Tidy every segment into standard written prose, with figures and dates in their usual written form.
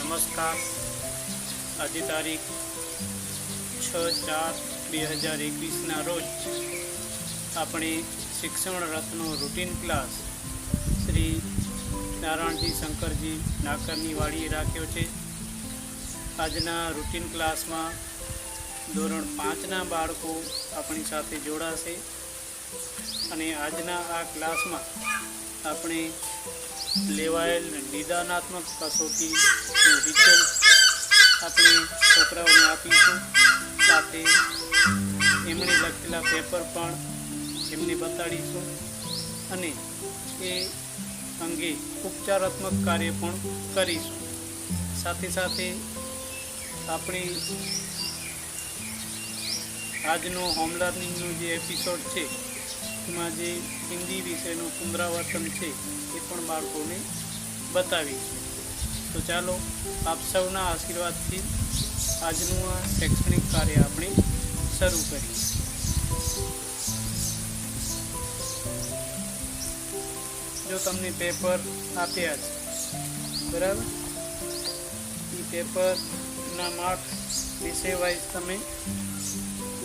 નમસ્કાર. આજે તારીખ 6/4/2021 રોજ આપણે શિક્ષણ રથનો રૂટીન ક્લાસ શ્રી નારાયણજી શંકરજી નાકરની વાડીએ રાખ્યો છે. આજના રૂટીન ક્લાસમાં ધોરણ 5ના બાળકો આપણી સાથે જોડાશે અને આજના આ ક્લાસમાં આપણે લેવાયેલ નિદાનાત્મક કસોટીનું રિઝલ્ટ આપણે છોકરાઓને આપીશું. સાથે એમણે લખેલા પેપર પણ એમને બતાડીશું અને એ અંગે ઉપચારાત્મક કાર્ય પણ કરીશું. સાથે સાથે આપણે આજનો હોમ લર્નિંગનો જે એપિસોડ છે એમાં જે હિન્દી વિષયનું પુનરાવર્તન છે એ પણ બાળકોને બતાવીશું. તો ચાલો આપ સૌના આશીર્વાદથી આજનું આ શૈક્ષણિક કાર્ય આપણે શરૂ કરીએ. જો તમને પેપર આપ્યા છે બરાબર, એ પેપરના માર્ક્સ વિષય વાઇઝ તમે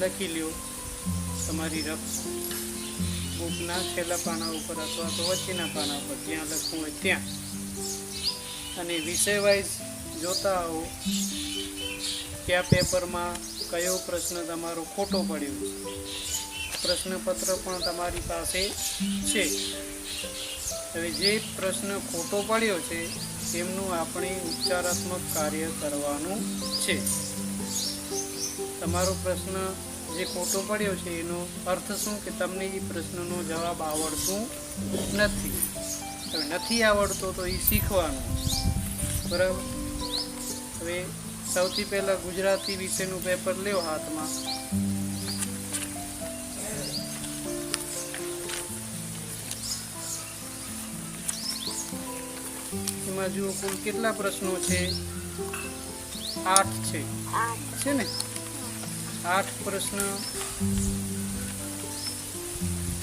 લખી લ્યો તમારી રફ બુકના છેલ્લા પાના ઉપર અથવા તો વચ્ચેના પાના ઉપર જ્યાં લખવું હોય ત્યાં. અને વિષય વાઇઝ જોતા આવો કયા પેપરમાં કયો પ્રશ્ન તમારો ખોટો પડ્યો છે. પ્રશ્નપત્ર પણ તમારી પાસે છે. હવે જે પ્રશ્ન ખોટો પડ્યો છે તેમનું આપણે ઉપચારાત્મક કાર્ય કરવાનું છે. તમારો પ્રશ્ન જે ખોટો પડ્યો છે એનો અર્થ શું કે તમને એ પ્રશ્નનો જવાબ આવડતું નથી. હવે નથી આવડતો તો એ શીખવાનું બરાબર. હવે સૌથી પહેલાં ગુજરાતી વિષયનું પેપર લ્યો હાથમાં. એમાં જુઓ કુલ કેટલા પ્રશ્નો છે? 8 છે ને? 8 પ્રશ્ન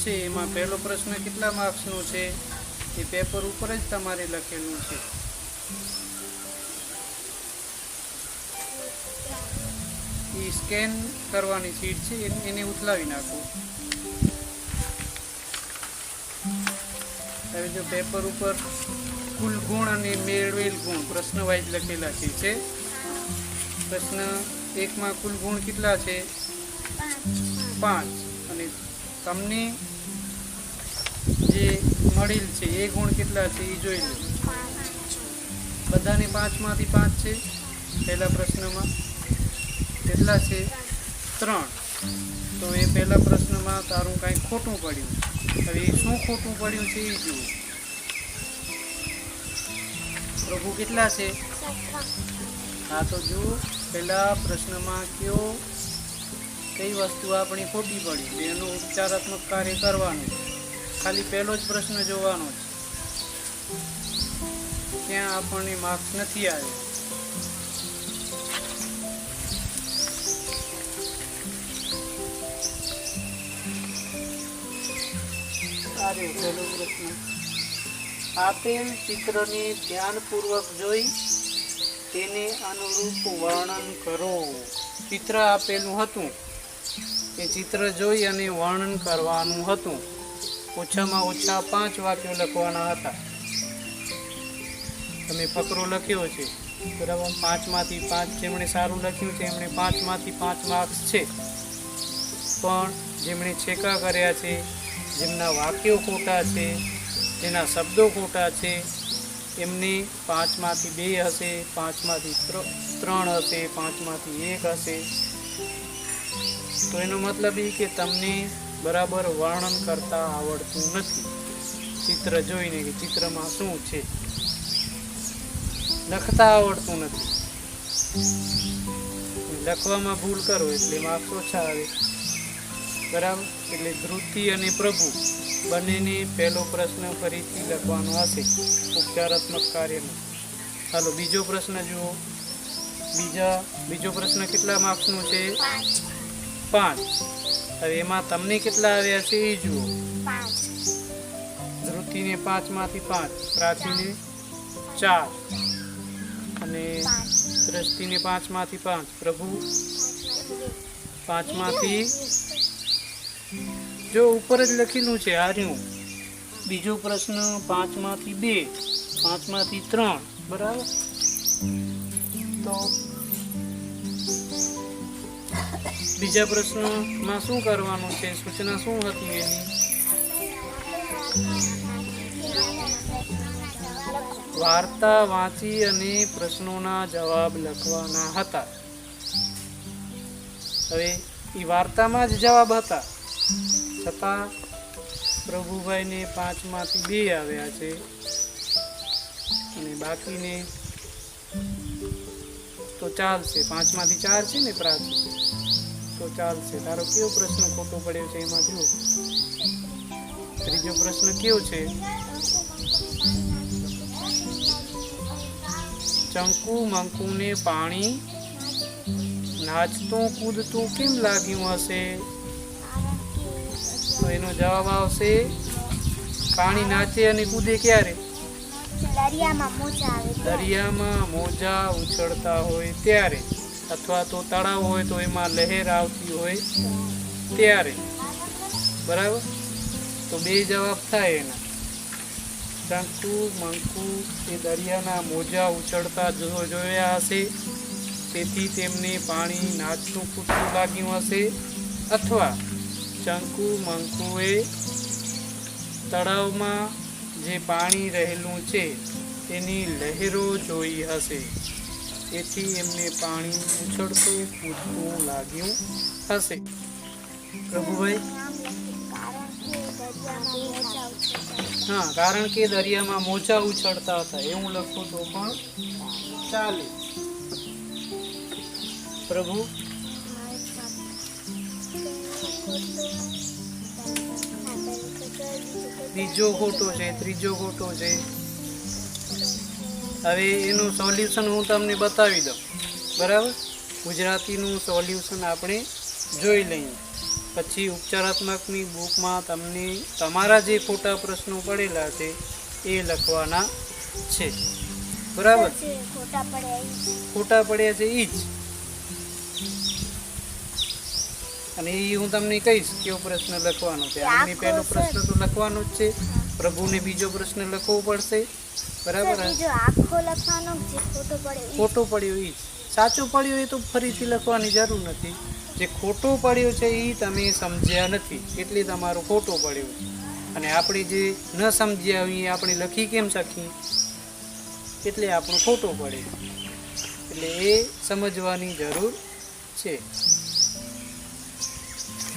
છે. એમાં પહેલો પ્રશ્ન કેટલા માર્ક્સનો છે એ પેપર ઉપર જ તમારે લખેલું છે. એ સ્કેન કરવાની સીટ છે, એને ઉથલાવી નાખો. હવે જો પેપર ઉપર કુલ ગુણ અને મેળવેલ ગુણ પ્રશ્ન વાઇઝ લખેલા છે. પ્રશ્ન 1માં કુલ ગુણ કેટલા છે? 5. અને તમને જે મળેલ છે એ ગુણ કેટલા છે એ જોઈ લો. બધાને 5માંથી 5 છે. પહેલા પ્રશ્નમાં કેટલા છે? 3. તો એ પહેલા પ્રશ્નમાં તારું કાંઈ ખોટું પડ્યું. હવે એ શું ખોટું પડ્યું છે એ જુઓ. પ્રભુ કેટલા છે? હા, તો જુઓ પહેલા પ્રશ્નમાં કઈ વસ્તુ આપણી ખોટી પડી છે એનું ઉપચારાત્મક કાર્ય કરવાનું. ખાલી પહેલો જ પ્રશ્ન જોવાનો છે. ત્યાં આપણને માર્ક્સ નથી આવ્યા. પહેલો પ્રશ્ન, આપેલ ચિત્રને ધ્યાનપૂર્વક જોઈ તેને અનુરૂપ વર્ણન કરો. ચિત્ર આપેલું હતું એ ચિત્ર જોઈ અને વર્ણન કરવાનું હતું. ઓછામાં ઓછા 5 વાક્યો લખવાના હતા. તમે ફકરો લખ્યો છે બરાબર. 5માંથી 5 જેમણે સારું લખ્યું છે એમણે 5માંથી 5 માર્ક્સ છે. પણ જેમણે છેકા કર્યા છે, જેમના વાક્યો ખોટા છે, જેના શબ્દો ખોટા છે, એમને 5માંથી 2 હશે, 5માંથી 3 હશે, 5માંથી 1 હશે. તો એનો મતલબ એ કે તમને બરાબર વર્ણન કરતા આવડતું નથી. ચિત્ર જોઈને કે ચિત્રમાં શું છે લખતા આવડતું નથી. લખવામાં ભૂલ કરો એટલે માર્ક્સ ઓછા આવે બરાબર. એટલે ધ્રુતિ અને પ્રભુ બંનેને પહેલો પ્રશ્ન ફરીથી લખવાનો હશે ઉપચારાત્મક કાર્યનો. ચાલો બીજો પ્રશ્ન જુઓ. બીજો પ્રશ્ન કેટલા માર્ક્સનો છે? 5. હવે એમાં તમને કેટલા આવ્યા છે એ જુઓ. ધ્રુતિને 5માંથી 5, પ્રાચીને 4 અને દ્રષ્ટિને 5 માંથી 5, પ્રભુ 5 માંથી, જો ઉપર જ લખેલું છે આ રહ્યું. બીજો પ્રશ્ન 5 માંથી 2, 5 માંથી 3, બરાબર. તો બીજા પ્રશ્નમાં શું કરવાનું છે? સૂચના શું હતી એની? વાર્તા વાંચી અને પ્રશ્નોના જવાબ લખવાના હતા. હવે એ વાર્તામાં જ જવાબ હતા, છતાં પ્રભુભાઈને 5 માંથી 2 આવ્યા છે અને બાકીને તો ચાલશે. 5 માંથી 4 છે ને પ્રાચી, તો ચાલશે. તારો કયો પ્રશ્ન ખોટો પડ્યો છે એમાં જો. ત્રીજો પ્રશ્ન કયો છે? ચંકુ મંકુને પાણી નાચતું કૂદતું કેમ લાગ્યું હશે? તો એનો જવાબ આવશે પાણી નાચે અને કૂદે ક્યારે? દરિયામાં મોજા ઉછળતા હોય ત્યારે, અથવા તો તળાવ હોય તો એમાં લહેર આવતી હોય ત્યારે, બરાબર. તો 2 જવાબ થાય એના. ચંકુ મંકુ એ દરિયાના મોજા ઉછળતા જોયા હશે, તેથી તેમને પાણી નાચતું કૂદતું લાગ્યું હશે, અથવા ચંકુ મંકુએ તળાવમાં જે પાણી રહેલું છે તેની લહેરો જોઈ હશે, તેથી એમને પાણી ઉછળતું કૂદતું લાગ્યું હશે. પ્રભુભાઈ, હા, કારણ કે દરિયામાં મોજા ઉછળતા હતા એવું લખું તો પણ ચાલે. પ્રભુ, બીજો ખોટો છે, ત્રીજો ખોટો છે. હવે એનું સોલ્યુશન હું તમને બતાવી દઉં, બરાબર. ગુજરાતીનું સોલ્યુશન આપણે જોઈ લઈએ, પછી ઉપચારાત્મકની બુકમાં તમને તમારા જે ખોટા પ્રશ્નો પડેલા છે એ લખવાના છે, બરાબર. ખોટા પડ્યા છે એ જ, અને એ હું તમને કહીશ કયો પ્રશ્ન લખવાનો છે. આમની પહેલો પ્રશ્ન તો લખવાનો જ છે, પ્રભુને બીજો પ્રશ્ન લખવો પડશે, બરાબર. ખોટો પડ્યો એ જ, સાચું પડ્યું એ તો ફરીથી લખવાની જરૂર નથી. જે ખોટો પડ્યો છે એ તમે સમજ્યા નથી એટલે તમારો ખોટો પડ્યો, અને આપણે જે ન સમજ્યા હોય એ આપણે લખી કેમ શકીએ, એટલે આપણો ખોટો પડે. એટલે એ સમજવાની જરૂર છે,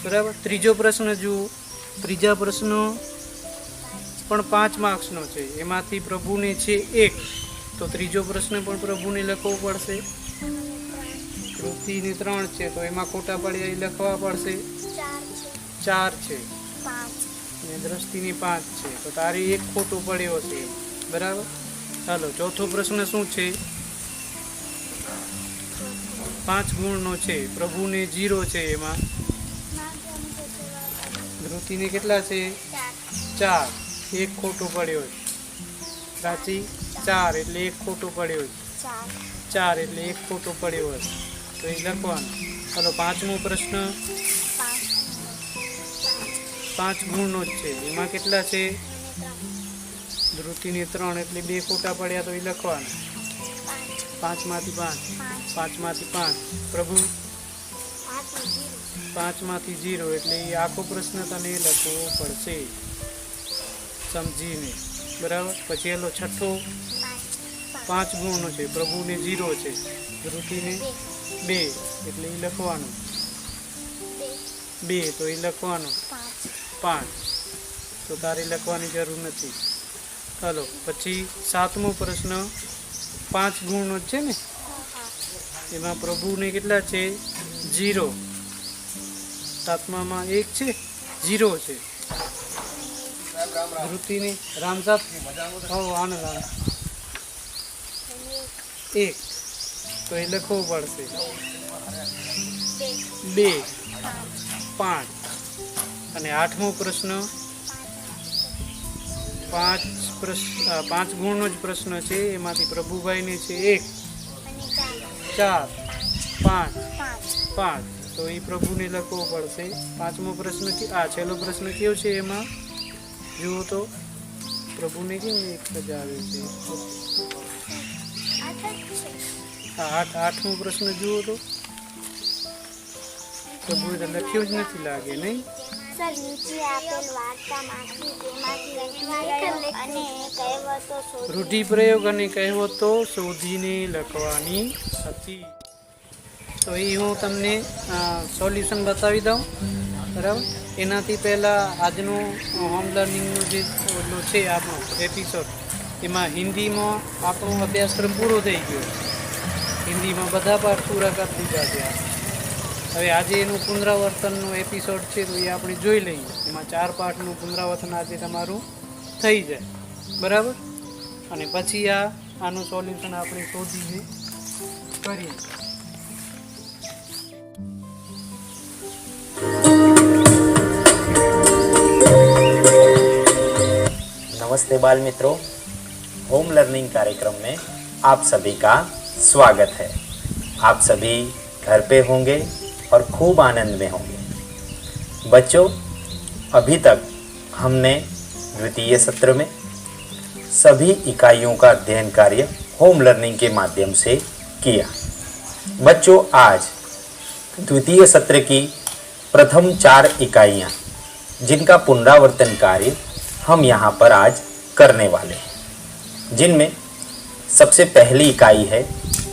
બરાબર. ત્રીજો પ્રશ્ન જુઓ. ત્રીજા પ્રશ્નો પણ 5 માર્ક્સનો છે, એમાંથી પ્રભુને છે 1, તો ત્રીજો પ્રશ્ન પણ પ્રભુને લખવો પડશે. કૃતિને 3 છે તો એમાં ખોટા પડ્યા એ લખવા પડશે. 4 છે અને દ્રષ્ટિને 5 છે, તો તારે 1 ખોટો પડ્યો છે, બરાબર. ચાલો, ચોથો પ્રશ્ન શું છે? 5 ગુણનો છે, પ્રભુને 0 છે, એમાં ધૃતિને કેટલા છે? 4, 1 ખોટો પડ્યો. પ્રાચી 4 એટલે 1 ખોટો પડ્યો, 4 એટલે 1 ખોટો પડ્યો, તો એ લખવાનું. ચાલો, 5મો પ્રશ્ન 5 ગુણનો જ છે, એમાં કેટલા છે? ધૃતિને 3 એટલે 2 ખોટા પડ્યા, તો એ લખવાનું. 5 માંથી 5, 5 માંથી 5, પ્રભુ 5 માંથી 0, એટલે એ આખો પ્રશ્ન તને લખવો પડશે સમજીને, બરાબર. પછી એલો છઠ્ઠો 5 ગુણનો છે, પ્રભુને 0 છે, ધૃતિને 2 એટલે એ લખવાનું. 2 તો એ લખવાનું. 5 તો તારે લખવાની જરૂર નથી. ચાલો, પછી 7મો પ્રશ્ન 5 ગુણનો જ છે ને, એમાં પ્રભુને કેટલા છે? 0. 7મામાં 1 છે, 0 છે. ધૃતિની રામસાત આનંદ 1, તો એ લખવું પડશે. 2, 5 અને 8મો પ્રશ્ન 5 ગુણનો જ પ્રશ્ન છે, એમાંથી પ્રભુભાઈને છે 1 4 5 5 तो ये प्रभुने लखवो पड़शे। पांचमो प्रश्न की आ छेल्लो प्रश्न केवो छे एमां जुओ तो प्रभुने केम एक सजावे छे। आठमो प्रश्न जुओ तो प्रभुए तो लख्यो ज नथी लागे नहीं। सर नीचे आपेल वार्तामांथी तेमांथी रूढ़िप्रयोग अने कहेवतो शोधीने लखवानी हती। तो ये हूँ तमने सोल्यूशन बतावी दऊं बराबर। एनाथी पहला आजनो होम लर्निंग जो छे आपणो एपिसोड एमां हिंदी में आपणो अभ्यासक्रम पूरो थई गयो। हिंदी में बधा पाठ पूरा कर दीधा छे। हवे आजे एनुं पुनरावर्तननो एपिसोड छे तो ये आपणे जोई लईए। एमां 4 पाठनुं पुनरावर्तन आजे तमारुं थई जाय बराबर। अने पछी आनुं सोल्यूशन आपणे शोधीने करीए। नमस्ते बाल मित्रों, होम लर्निंग कार्यक्रम में आप सभी का स्वागत है। आप सभी घर पे होंगे और खूब आनंद में होंगे। बच्चों, अभी तक हमने द्वितीय सत्र में सभी इकाइयों का अध्ययन कार्य होम लर्निंग के माध्यम से किया। बच्चों, आज द्वितीय सत्र की प्रथम 4 इकाइयाँ जिनका पुनरावर्तन कार्य हम यहाँ पर आज करने वाले हैं, जिनमें सबसे पहली इकाई है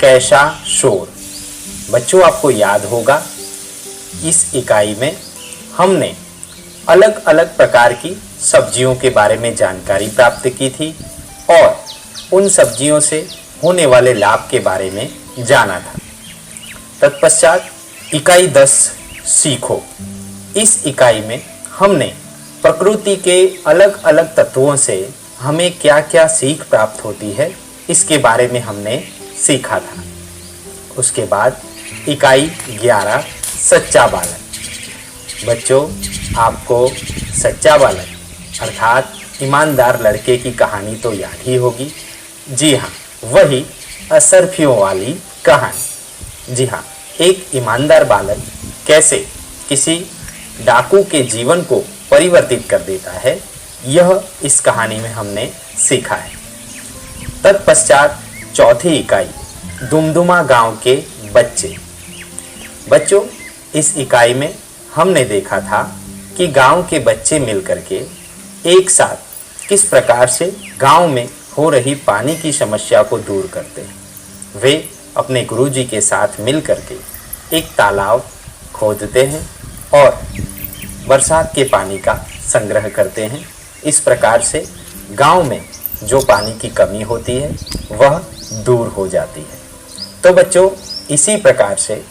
कैसा शोर। बच्चों, आपको याद होगा इस इकाई में हमने अलग अलग प्रकार की सब्जियों के बारे में जानकारी प्राप्त की थी और उन सब्जियों से होने वाले लाभ के बारे में जाना था। तत्पश्चात इकाई 10 सीखो। इस इकाई में हमने प्रकृति के अलग अलग तत्वों से हमें क्या क्या सीख प्राप्त होती है इसके बारे में हमने सीखा था। उसके बाद इकाई 11 सच्चा बालक। बच्चों, आपको सच्चा बालक अर्थात ईमानदार लड़के की कहानी तो याद ही होगी। जी हाँ, वही असरफियों वाली कहानी। जी हाँ, एक ईमानदार बालक कैसे किसी डाकू के जीवन को परिवर्तित कर देता है, यह इस कहानी में हमने सीखा है। तत्पश्चात चौथी इकाई दुमदुमा गांव के बच्चे। बच्चों, इस इकाई में हमने देखा था कि गांव के बच्चे मिलकर के एक साथ किस प्रकार से गांव में हो रही पानी की समस्या को दूर करते हैं। वे अपने गुरुजी के साथ मिलकर के एक तालाब खोदते हैं और बरसात के पानी का संग्रह करते हैं। इस प्रकार से गांव में जो पानी की कमी होती है वह दूर हो जाती है। तो बच्चों, इसी प्रकार से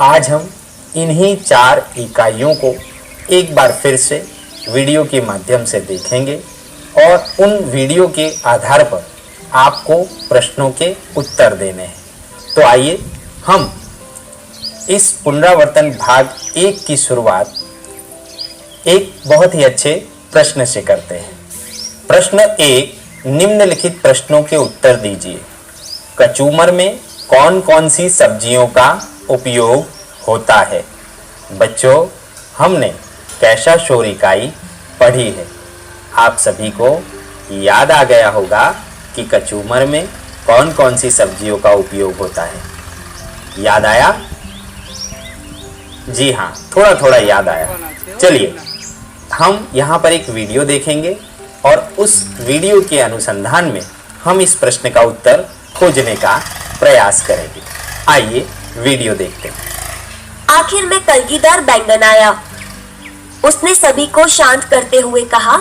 आज हम इन्हीं 4 इकाइयों को एक बार फिर से वीडियो के माध्यम से देखेंगे और उन वीडियो के आधार पर आपको प्रश्नों के उत्तर देने हैं। तो आइए हम इस पुनरावर्तन भाग 1 की शुरुआत एक बहुत ही अच्छे प्रश्न से करते हैं। प्रश्न 1, निम्नलिखित प्रश्नों के उत्तर दीजिए। कचूमर में कौन कौन सी सब्जियों का उपयोग होता है? बच्चों, हमने कैसा शोर इकाई पढ़ी है। आप सभी को याद आ गया होगा कि कचूमर में कौन कौन सी सब्जियों का उपयोग होता है। याद आया? जी हाँ, थोड़ा थोड़ा याद आया। चलिए, हम यहाँ पर एक वीडियो देखेंगे और उस वीडियो के अनुसंधान में हम इस प्रश्न का उत्तर खोजने का प्रयास करेंगे। आइए वीडियो देखते हैं। आखिर में कलगीदार बैंगन आया। उसने सभी को शांत करते हुए कहा,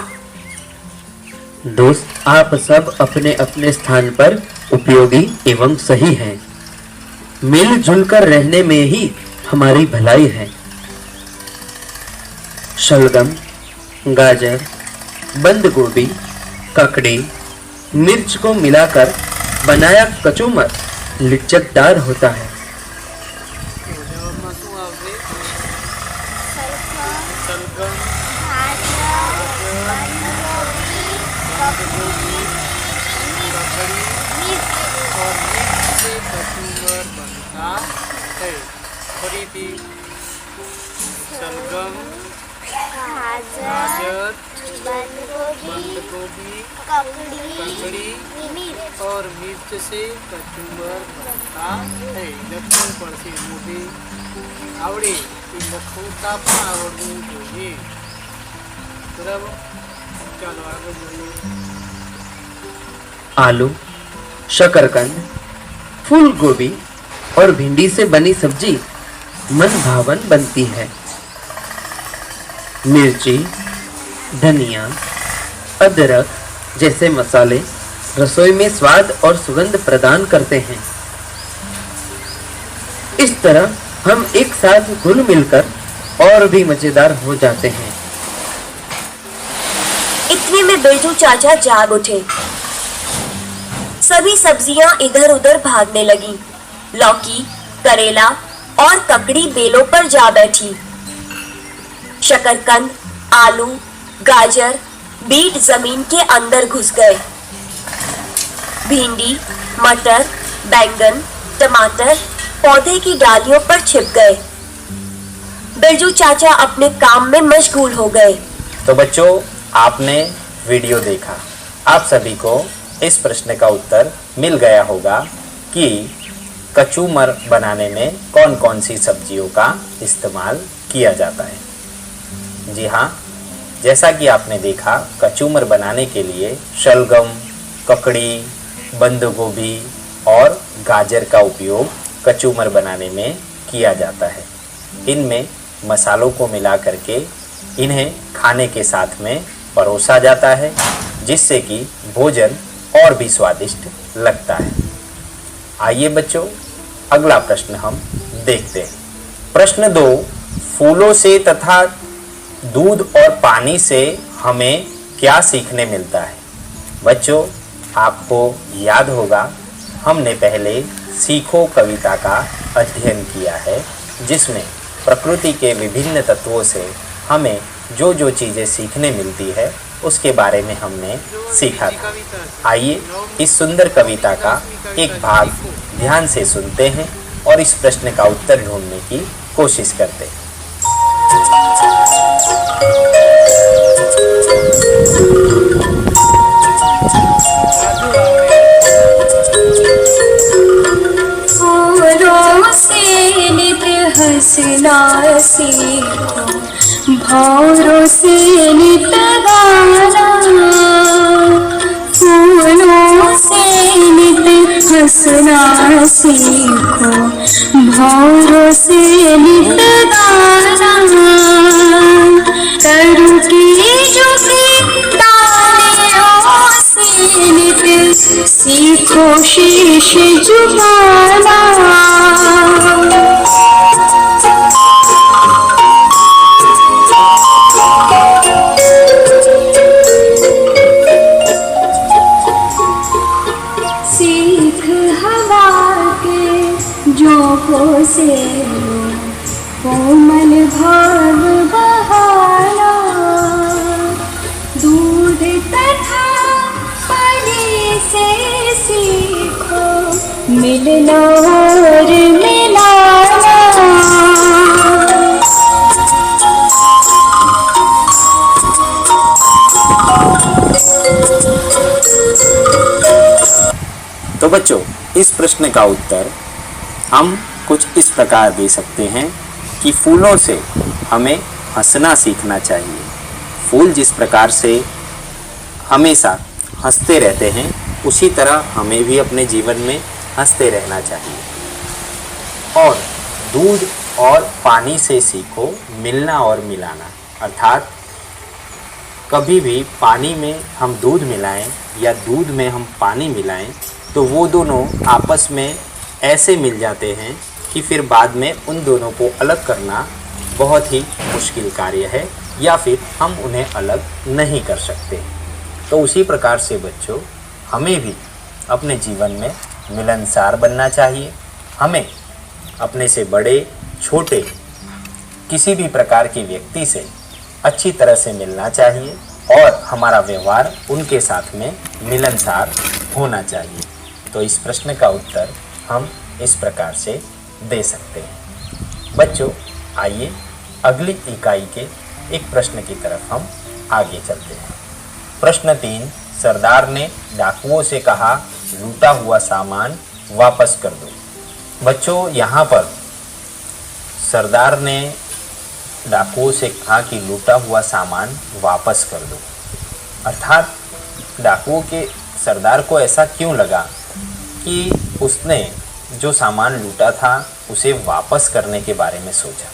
दोस्त, आप सब अपने अपने स्थान पर उपयोगी एवं सही हैं। मिलजुल कर रहने में ही हमारी भलाई है। शलगम, गाजर, बंद गोभी, ककड़ी, मिर्च को मिलाकर बनाया कचूमर लिज्जतदार होता है। बनता है। फरीथी शलगम, गाजर, बंद गोभी, ककड़ी और मिर्च से कचुम्बर बनता है। લખવું પડશે મોઢે આવડે એ લખતા પણ આવડવું જોઈએ, બરાબર? ચાલો આગળ જોઈએ. आलू, शकरकंद, फूल गोभी और भिंडी से बनी सब्जी मन भावन बनती है। मिर्ची, धनिया, अदरक जैसे मसाले रसोई में स्वाद और सुगंध प्रदान करते हैं। इस तरह हम एक साथ घुल मिलकर और भी मजेदार हो जाते हैं। इतने में बिरजू चाचा जाग उठे। सभी सब्जियां इधर उधर भागने लगी। लौकी, करेला और ककड़ी बेलों पर जा बैठी। शकरकंद, आलू, गाजर, बीट जमीन के अंदर घुस गए। भिंडी, मटर, बैंगन, टमाटर पौधे की डालियों पर छिप गए। बिरजू चाचा अपने काम में मशगूल हो गए। तो बच्चों, आपने वीडियो देखा। आप सभी को इस प्रश्न का उत्तर मिल गया होगा कि कचूमर बनाने में कौन कौन सी सब्जियों का इस्तेमाल किया जाता है। जी हाँ, जैसा कि आपने देखा, कचूमर बनाने के लिए शलगम, ककड़ी, बंद गोभी और गाजर का उपयोग कचूमर बनाने में किया जाता है। इनमें मसालों को मिला करके इन्हें खाने के साथ में परोसा जाता है, जिससे कि भोजन और भी स्वादिष्ट लगता है। आइए बच्चों, अगला प्रश्न हम देखते हैं। प्रश्न 2, फूलों से तथा दूध और पानी से हमें क्या सीखने मिलता है। बच्चों, आपको याद होगा, हमने पहले सीखो कविता का अध्ययन किया है, जिसमें प्रकृति के विभिन्न तत्वों से हमें जो जो चीज़ें सीखने मिलती है उसके बारे में हमने सीखा था। आइए इस सुंदर कविता का एक भाग ध्यान से सुनते हैं और इस प्रश्न का उत्तर ढूंढने की कोशिश करते हैं। फूलों से नित हंसना सीखो, भौरों से नित गाना। फूलों से नित हंसना सीखो, भौरों से नित गाना। तरु की झुकी डालियों से नित सीखो शीश झुकाना। सीख हवा के झोंकों से कोमल भाव बहाना। दूध तथा पानी से सीखो मिलना और मिलाना। तो बच्चों, इस प्रश्न का उत्तर हम कुछ इस प्रकार दे सकते हैं कि फूलों से हमें हंसना सीखना चाहिए। फूल जिस प्रकार से हमेशा हंसते रहते हैं, उसी तरह हमें भी अपने जीवन में हंसते रहना चाहिए। और दूध और पानी से सीखो मिलना और मिलाना, अर्थात कभी भी पानी में हम दूध मिलाएं या दूध में हम पानी मिलाएं तो वो दोनों आपस में ऐसे मिल जाते हैं कि फिर बाद में उन दोनों को अलग करना बहुत ही मुश्किल कार्य है, या फिर हम उन्हें अलग नहीं कर सकते। तो उसी प्रकार से बच्चों, हमें भी अपने जीवन में मिलनसार बनना चाहिए। हमें अपने से बड़े छोटे किसी भी प्रकार के व्यक्ति से अच्छी तरह से मिलना चाहिए और हमारा व्यवहार उनके साथ में मिलनसार होना चाहिए। तो इस प्रश्न का उत्तर हम इस प्रकार से दे सकते हैं। बच्चों, आइए अगली इकाई के एक प्रश्न की तरफ हम आगे चलते हैं। प्रश्न 3, सरदार ने डाकुओं से कहा, लूटा हुआ सामान वापस कर दो। बच्चों, यहाँ पर सरदार ने डाकुओं से कहा कि लूटा हुआ सामान वापस कर दो। अर्थात डाकुओं के सरदार को ऐसा क्यों लगा कि उसने जो सामान लूटा था उसे वापस करने के बारे में सोचा।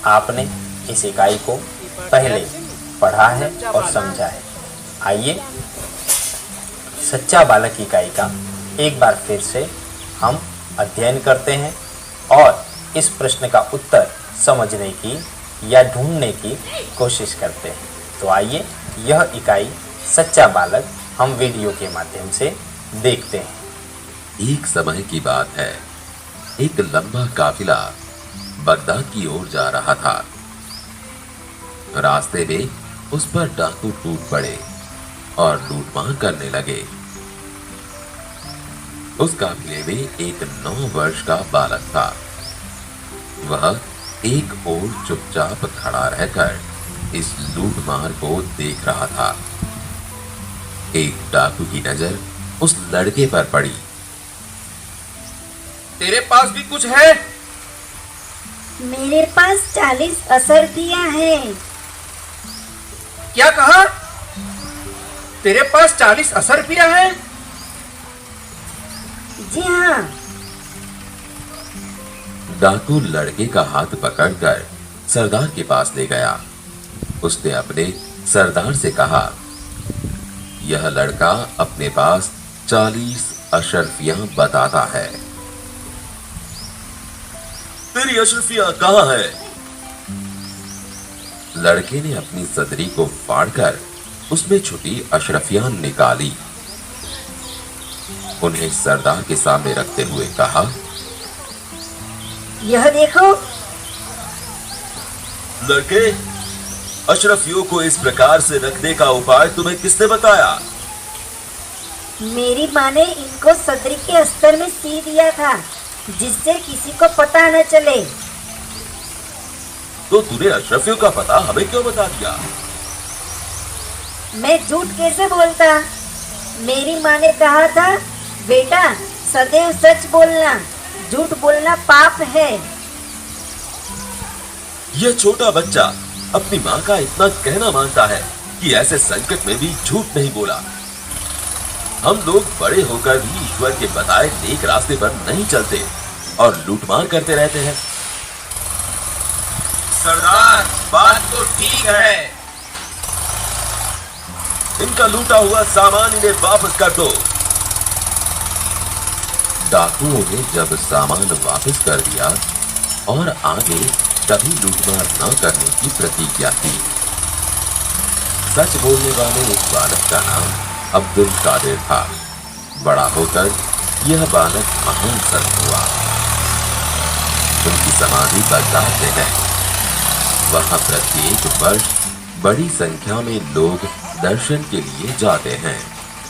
आपने इस इकाई को पहले पढ़ा है और समझा है। आइए सच्चा बालक इकाई का एक बार फिर से हम अध्ययन करते हैं और इस प्रश्न का उत्तर समझने की या ढूंढने की कोशिश करते हैं। तो आइए यह इकाई सच्चा बालक हम वीडियो के माध्यम से देखते हैं। एक समय की बात है, एक लंबा काफिला बगदाद की ओर जा रहा था। रास्ते में उस पर डाकू टूट पड़े और लूटमार करने लगे। उस काफिले में एक 9 वर्ष का बालक था। वह एक ओर चुपचाप खड़ा रहकर इस लूटमार को देख रहा था। एक डाकू की नजर उस लड़के पर पड़ी। तेरे पास भी कुछ है? मेरे पास 40 असरफियां हैं। क्या कहा? तेरे पास 40 असरफियां हैं? जी हाँ। डाकू लड़के का हाथ पकड़कर सरदार के पास ले गया। उसने अपने सरदार से कहा, यह लड़का अपने पास 40 अशरफियां बताता है। तेरी अशरफियां कहाँ है? लड़के ने अपनी सदरी को फाड़कर उसमें छुपी अशरफियां निकाली। उन्हें सरदार के सामने रखते हुए कहा, यह देखो। लड़के, अशरफियों को इस प्रकार से रखने का उपाय तुम्हें किसने बताया? मेरी माँ ने इनको सदरी के अस्तर में सी दिया था, जिससे किसी को पता न चले। तो तूने अशरफियों का पता हमें क्यों बता दिया? मैं झूठ कैसे बोलता? मेरी माँ ने कहा था, बेटा सदैव सच बोलना, झूठ बोलना पाप है। यह छोटा बच्चा अपनी माँ का इतना कहना मानता है कि ऐसे संकट में भी झूठ नहीं बोला। हम लोग बड़े होकर भी ईश्वर के बताए नेक रास्ते पर नहीं चलते और लूटमार करते रहते हैं। सरदार, बात तो ठीक है। इनका लूटा हुआ सामान इन्हें वापस कर दो। डाकुओं ने जब सामान वापस कर दिया और आगे कभी लूटमार न करने की प्रतिज्ञा की। सच बोलने वाले उस बालक का नाम अब्दुल कादिर था। बड़ा होकर यह बालक महान संत हुआ। उनकी समाधि बगदाद में है। वहां प्रत्येक वर्ष बड़ी संख्या में लोग दर्शन के लिए जाते हैं।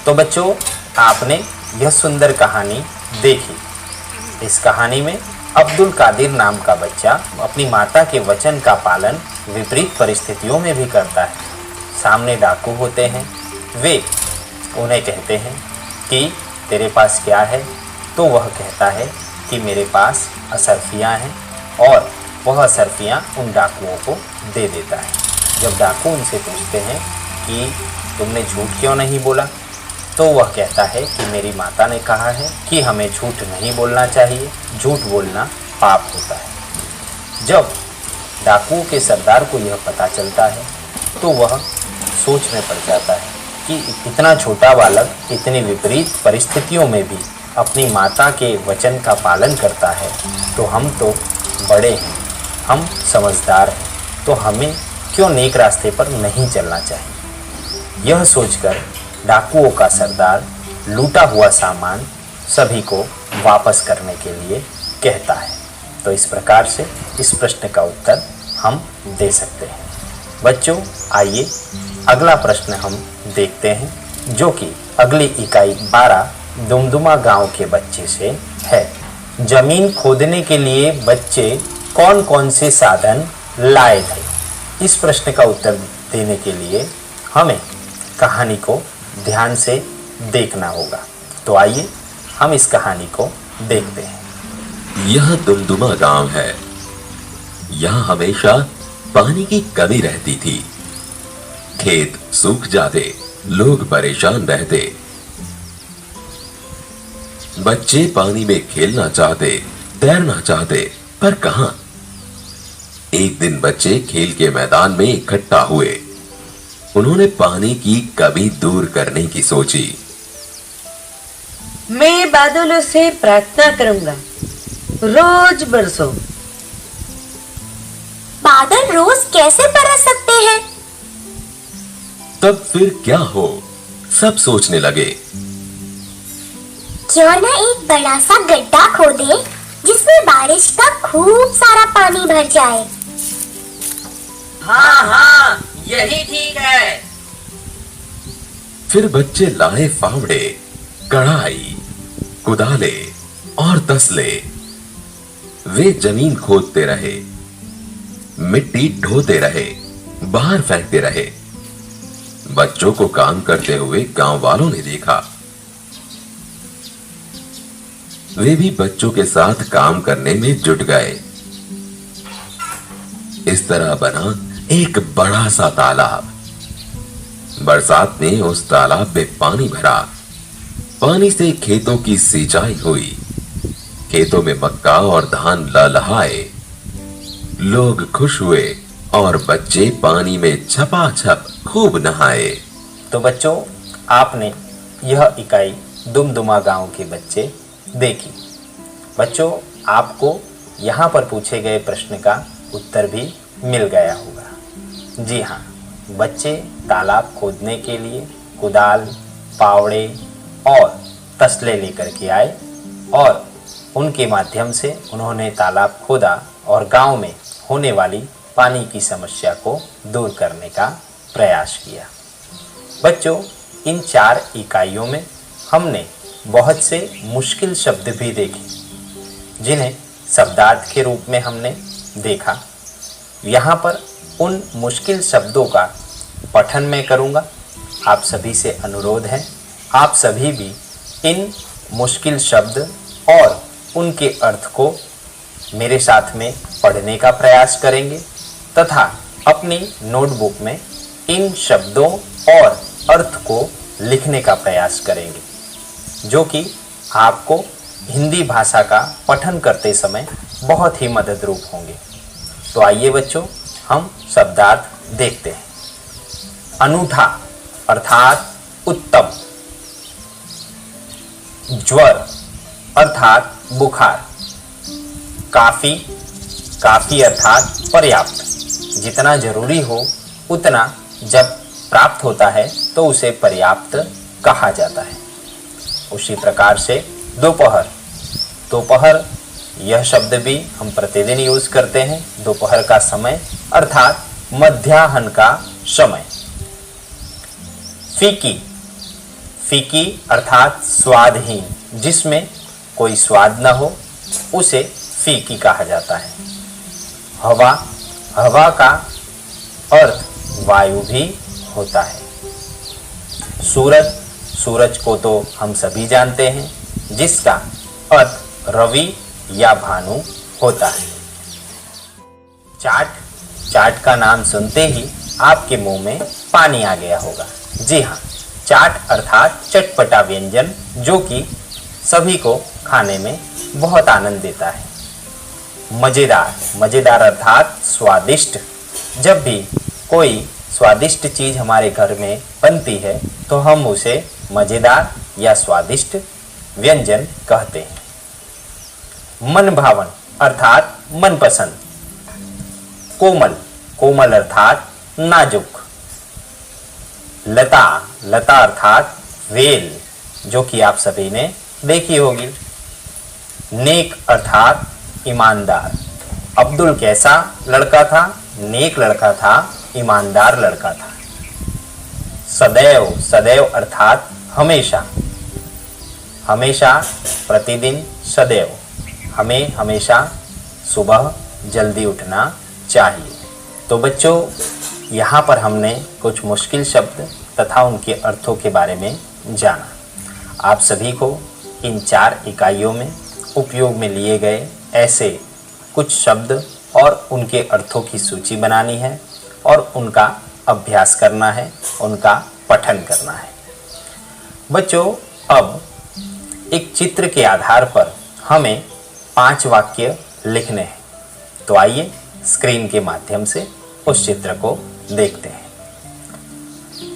तो बच्चों, आपने यह सुंदर कहानी देखी। इस कहानी में अब्दुल कादिर नाम का बच्चा अपनी माता के वचन का पालन विपरीत परिस्थितियों में भी करता है। सामने डाकू होते हैं, वे उन्हें कहते हैं कि तेरे पास क्या है? तो वह कहता है कि मेरे पास असरफियाँ हैं, और वह असरफियाँ उन डाकुओं को दे देता है। जब डाकू उनसे पूछते हैं कि तुमने झूठ क्यों नहीं बोला, तो वह कहता है कि मेरी माता ने कहा है कि हमें झूठ नहीं बोलना चाहिए, झूठ बोलना पाप होता है। जब डाकुओं के सरदार को यह पता चलता है तो वह सोच में पड़ जाता है कि इतना छोटा बालक इतनी विपरीत परिस्थितियों में भी अपनी माता के वचन का पालन करता है, तो हम तो बड़े हैं, हम समझदार हैं, तो हमें क्यों नेक रास्ते पर नहीं चलना चाहिए। यह सोचकर डाकुओं का सरदार लूटा हुआ सामान सभी को वापस करने के लिए कहता है। तो इस प्रकार से इस प्रश्न का उत्तर हम दे सकते हैं। बच्चों, आइए अगला प्रश्न हम देखते हैं, जो कि अगली इकाई 12 दुमदुमा गांव के बच्चे से है। जमीन खोदने के लिए बच्चे कौन कौन से साधन लाए थे? इस प्रश्न का उत्तर देने के लिए हमें कहानी को ध्यान से देखना होगा। तो आइए हम इस कहानी को देखते हैं। यह दुमदुमा गांव है। यहाँ हमेशा पानी की कमी रहती थी। खेत सूख जाते, लोग परेशान रहते। बच्चे पानी में खेलना चाहते, तैरना चाहते, पर कहां? एक दिन बच्चे खेल के मैदान में इकट्ठा हुए। उन्होंने पानी की कमी दूर करने की सोची। मैं बादलों से प्रार्थना करूंगा, रोज बरसो। बादल रोज कैसे बरस सकते हैं? तब फिर क्या हो? सब सोचने लगे। क्यों ना एक बड़ा सा गड्ढा खोदे जिसमें बारिश का खूब सारा पानी भर जाए। हाँ, यही ठीक है। फिर बच्चे लाए फावड़े, कढ़ाई, कुदाले और तसले। वे जमीन खोदते रहे, मिट्टी ढोते रहे, बाहर फेंकते रहे। बच्चों को काम करते हुए गांव वालों ने देखा। वे भी बच्चों के साथ काम करने में जुट गए। इस तरह बना एक बड़ा सा तालाब। बरसात ने उस तालाब में पानी भरा। पानी से खेतों की सिंचाई हुई। खेतों में मक्का और धान लहलहाए। लोग खुश हुए और बच्चे पानी में छपाछप खूब नहाए। तो बच्चों, आपने यह इकाई दुमदुमा गांव के बच्चे देखी। बच्चों, आपको यहाँ पर पूछे गए प्रश्न का उत्तर भी मिल गया होगा। जी हाँ, बच्चे तालाब खोदने के लिए कुदाल, फावड़े और तसले लेकर के आए और उनके माध्यम से उन्होंने तालाब खोदा और गांव में होने वाली पानी की समस्या को दूर करने का प्रयास किया। बच्चों, इन 4 इकाइयों में हमने बहुत से मुश्किल शब्द भी देखे, जिन्हें शब्दार्थ के रूप में हमने देखा। यहाँ पर उन मुश्किल शब्दों का पठन मैं करूँगा। आप सभी से अनुरोध है, आप सभी भी इन मुश्किल शब्द और उनके अर्थ को मेरे साथ में पढ़ने का प्रयास करेंगे तथा अपनी नोटबुक में इन शब्दों और अर्थ को लिखने का प्रयास करेंगे, जो कि आपको हिंदी भाषा का पठन करते समय बहुत ही मददरूप होंगे। तो आइए बच्चों, हम शब्दार्थ देखते हैं। अनूठा अर्थात उत्तम। ज्वर अर्थात बुखार। काफी, काफी अर्थात पर्याप्त। जितना जरूरी हो उतना जब प्राप्त होता है तो उसे पर्याप्त कहा जाता है। उसी प्रकार से दोपहर। दोपहर यह शब्द भी हम प्रतिदिन यूज करते हैं। दोपहर का समय अर्थात मध्याह्न का समय। फीकी। फीकी अर्थात स्वादहीन, जिसमें कोई स्वाद न हो उसे फीकी कहा जाता है। हवा। हवा का अर्थ वायु भी होता है। सूरज। सूरज को तो हम सभी जानते हैं, जिसका अर्थ रवि या भानु होता है। चाट। चाट का नाम सुनते ही आपके मुंह में पानी आ गया होगा। जी हाँ, चाट अर्थात चटपटा व्यंजन, जो कि सभी को खाने में बहुत आनंद देता है। मजेदार। मजेदार अर्थात स्वादिष्ट। जब भी कोई स्वादिष्ट चीज हमारे घर में बनती है तो हम उसे मजेदार या स्वादिष्ट व्यंजन कहते हैं। मन भावन अर्थात मनपसंद। कोमल। कोमल अर्थात नाजुक। लता। लता अर्थात वेल, जो कि आप सभी ने देखी होगी। नेक अर्थात ईमानदार। अब्दुल कैसा लड़का था? नेक लड़का था, ईमानदार लड़का था। सदैव। सदैव अर्थात हमेशा। हमेशा, प्रतिदिन, सदैव। हमें हमेशा सुबह जल्दी उठना चाहिए। तो बच्चों, यहाँ पर हमने कुछ मुश्किल शब्द तथा उनके अर्थों के बारे में जाना। आप सभी को इन 4 इकाइयों में उपयोग में लिए गए ऐसे कुछ शब्द और उनके अर्थों की सूची बनानी है और उनका अभ्यास करना है, उनका पठन करना है। बच्चों, अब एक चित्र के आधार पर हमें 5 वाक्य लिखने हैं। तो आइए स्क्रीन के माध्यम से उस चित्र को देखते हैं।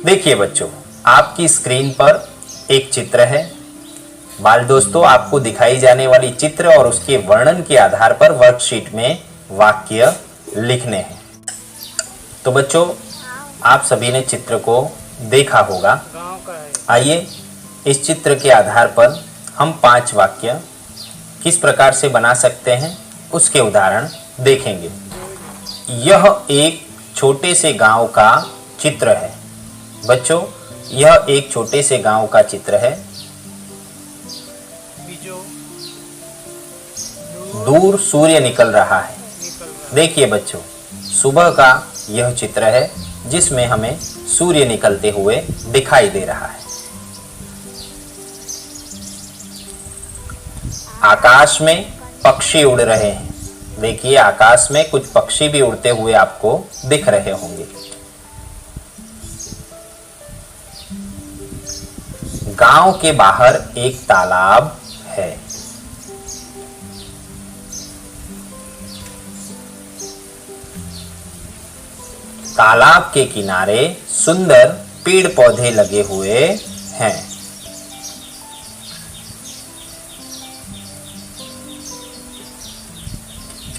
देखिए बच्चों, आपकी स्क्रीन पर एक चित्र है। बाल दोस्तों, आपको दिखाई जाने वाली चित्र और उसके वर्णन के आधार पर वर्कशीट में वाक्य लिखने हैं। तो बच्चों, आप सभी ने चित्र को देखा होगा। गांव का है। आइए इस चित्र के आधार पर हम 5 वाक्य किस प्रकार से बना सकते हैं उसके उदाहरण देखेंगे। यह एक छोटे से गांव का चित्र है। बच्चों, यह एक छोटे से गांव का चित्र है। बीजो दूर सूर्य निकल रहा है। देखिए बच्चों, सुबह का यह चित्र है जिसमें हमें सूर्य निकलते हुए दिखाई दे रहा है। आकाश में पक्षी उड़ रहे हैं। देखिए, आकाश में कुछ पक्षी भी उड़ते हुए आपको दिख रहे होंगे। गांव के बाहर एक तालाब है। तालाब के किनारे सुंदर पेड़ पौधे लगे हुए हैं।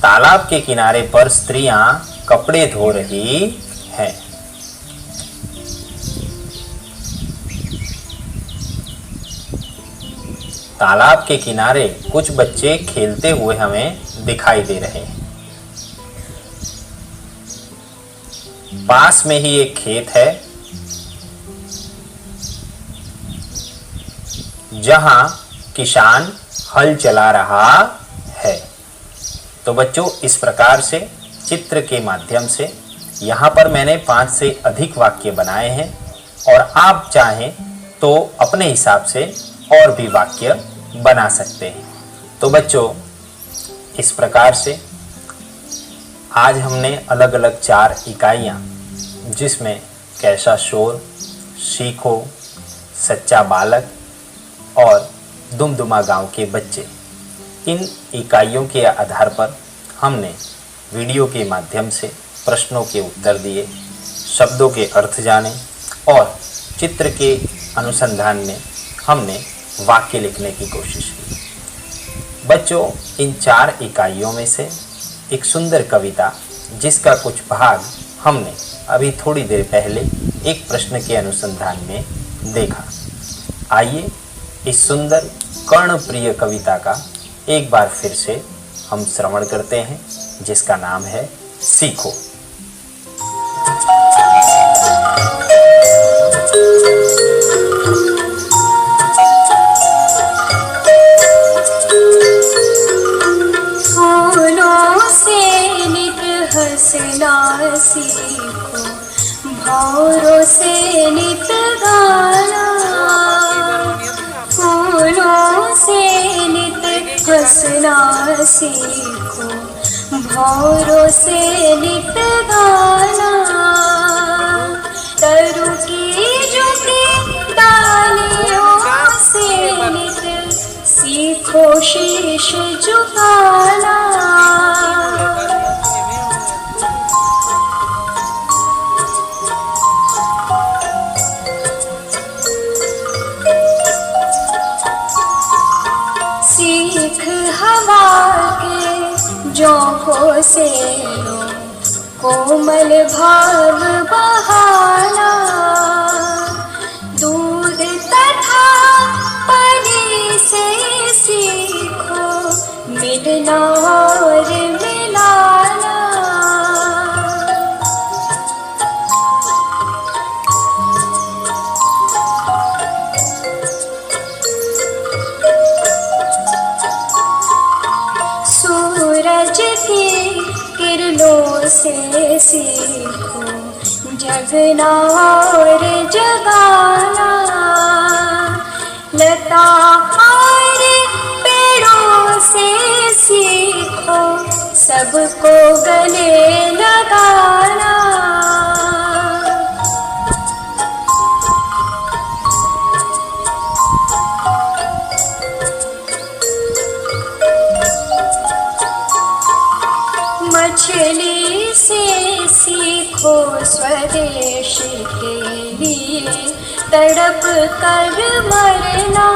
तालाब के किनारे पर स्त्रियां कपड़े धो रही हैं। तालाब के किनारे कुछ बच्चे खेलते हुए हमें दिखाई दे रहे हैं। पास में ही एक खेत है जहां किसान हल चला रहा है। तो बच्चों, इस प्रकार से चित्र के माध्यम से यहाँ पर मैंने 5 से अधिक वाक्य बनाए हैं और आप चाहें तो अपने हिसाब से और भी वाक्य बना सकते हैं। तो बच्चों, इस प्रकार से आज हमने अलग अलग 4 इकाइयाँ, जिसमें कैसा शोर, सीखो, सच्चा बालक और दुमदुमा गांव के बच्चे, इन इकाइयों के आधार पर हमने वीडियो के माध्यम से प्रश्नों के उत्तर दिए, शब्दों के अर्थ जाने और चित्र के अनुसंधान में हमने वाक्य लिखने की कोशिश की। बच्चों, इन 4 इकाइयों में से एक सुंदर कविता, जिसका कुछ भाग हमने अभी थोड़ी देर पहले एक प्रश्न के अनुसंधान में देखा। आइए इस सुंदर कर्णप्रिय कविता का एक बार फिर से हम श्रवण करते हैं, जिसका नाम है सीखो। फूलों से नित हंसना सीखो, भौरों से नित गाना। फूलों से नित हंसना सीखो, भौरों से नित गाना। तरु की ज्योति डालियों से नित सीखो शीश झुकाना। सीख हवा के झोंकों से लो, कोमल भाव बहाना। दूध तथा पानी से सीखो, मिलना और मिलाना। सूरज की किरणों से सीखो जगना और जगाना। लता और पेड़ों से सीखो सबको गले लगाना। मछली से सीखो स्वदेश के लिए तड़प कर मरना।